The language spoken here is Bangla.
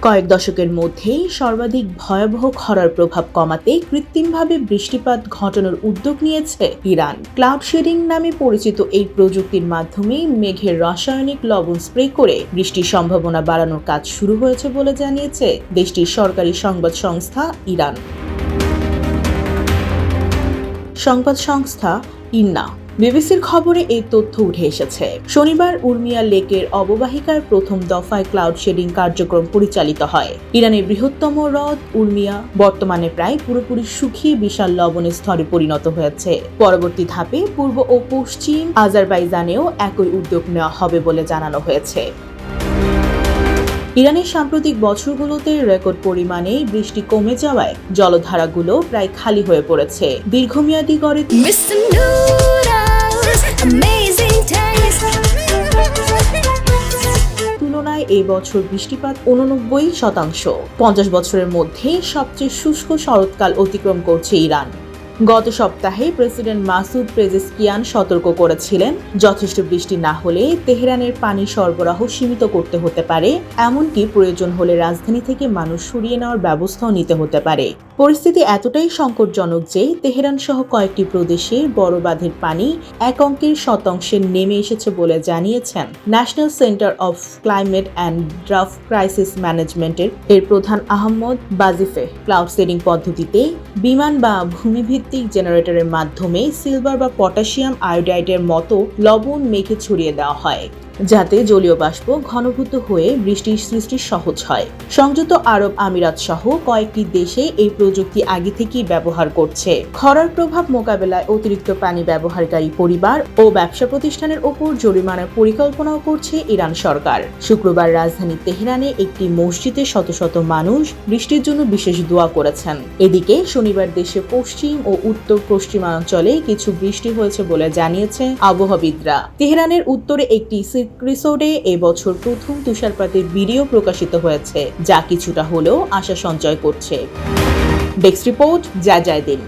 কয়েক দশকের মধ্যেই সর্বাধিক ভয়াবহ খরার প্রভাব কমাতে কৃত্রিমভাবে বৃষ্টিপাত ঘটানোর উদ্যোগ নিয়েছে ইরান। ক্লাউড শেডিং নামে পরিচিত এই প্রযুক্তির মাধ্যমে মেঘের রাসায়নিক লবণ স্প্রে করে বৃষ্টির সম্ভাবনা বাড়ানোর কাজ শুরু হয়েছে বলে জানিয়েছে দেশটির সরকারি সংবাদ সংস্থা ইরান। সংবাদ সংস্থা ইন্না বিবিসির খবরে এই তথ্য উঠে এসেছে। শনিবার উর্মিয়া লেকের অববাহিকার প্রথম দফায় ক্লাউড শেডিং কার্যক্রম পরিচালিত হয়। ইরানের বৃহত্তম হ্রদ উর্মিয়া বর্তমানে প্রায় পুরোপুরি শুকিয়ে বিশাল লবণের স্তরে পরিণত হয়েছে। পরবর্তী ধাপে পূর্ব ও পশ্চিম আজারবাইজানেও একই উদ্যোগ নেওয়া হবে বলে জানানো হয়েছে। ইরানের সাম্প্রতিক বছরগুলোতে রেকর্ড পরিমাণে বৃষ্টি কমে যাওয়ায় জলধারাগুলো প্রায় খালি হয়ে পড়েছে। দীর্ঘমেয়াদী গড়ে তুলনায় এই বছর বৃষ্টিপাত 89%। 50 বছরের মধ্যে সবচেয়ে শুষ্ক শরৎকাল অতিক্রম করছে ইরান। গত সপ্তাহে প্রেসিডেন্ট মাসুদ পেজেশকিয়ান সতর্ক করেছিলেন, যথেষ্ট বৃষ্টি না হলে তেহরানের পানি সরবরাহ সীমিত করতে হতে পারে, এমনকি প্রয়োজন হলে রাজধানী থেকে মানুষ সরিয়ে নেওয়ার ব্যবস্থাও নিতে হতে পারে। পরিস্থিতি এতটাই সংকটজনক যে তেহরান সহ কয়েকটি প্রদেশের বড় বাঁধের পানি 1% নেমে এসেছে বলে জানিয়েছেন national centre of climate and draft crisis ম্যানেজমেন্টের প্রধান আহমদ বাজিফে। ক্লাউড শেডিং পদ্ধতিতে বিমান বা ভূমিভিত্তিক জেনারেটরের মাধ্যমে সিলভার বা পটাশিয়াম আয়োডাইডের মতো লবণ মেঘে ছড়িয়ে দেওয়া হয়, যাতে জলীয় বাষ্প ঘনীভূত হয়ে বৃষ্টির সৃষ্টি সহজ হয়। সংযুক্ত আরব আমিরাত সহ কয়েকটি দেশে এই প্রযুক্তি আগে থেকেই ব্যবহার করছে। খরার প্রভাব মোকাবেলায় অতিরিক্ত পানি ব্যবহারকারী পরিবার ও ব্যবসা প্রতিষ্ঠানের ওপর জরিমানার পরিকল্পনাও করছে ইরান সরকার। শুক্রবার রাজধানী তেহরানে একটি মসজিদে শত শত মানুষ বৃষ্টির জন্য বিশেষ দোয়া করেছেন। এদিকে শনিবার দেশে পশ্চিম ও উত্তর পশ্চিমাঞ্চলে কিছু বৃষ্টি হয়েছে বলে জানিয়েছে আবহাওয়াবিদরা। তেহরানের উত্তরে একটি রিসোর্টে এবছর প্রথম তুষারপাতের ভিডিও প্রকাশিত হয়েছে, যা কিছুটা হলেও আশা সঞ্চয় করছে। Desk report, জাজায়দিন।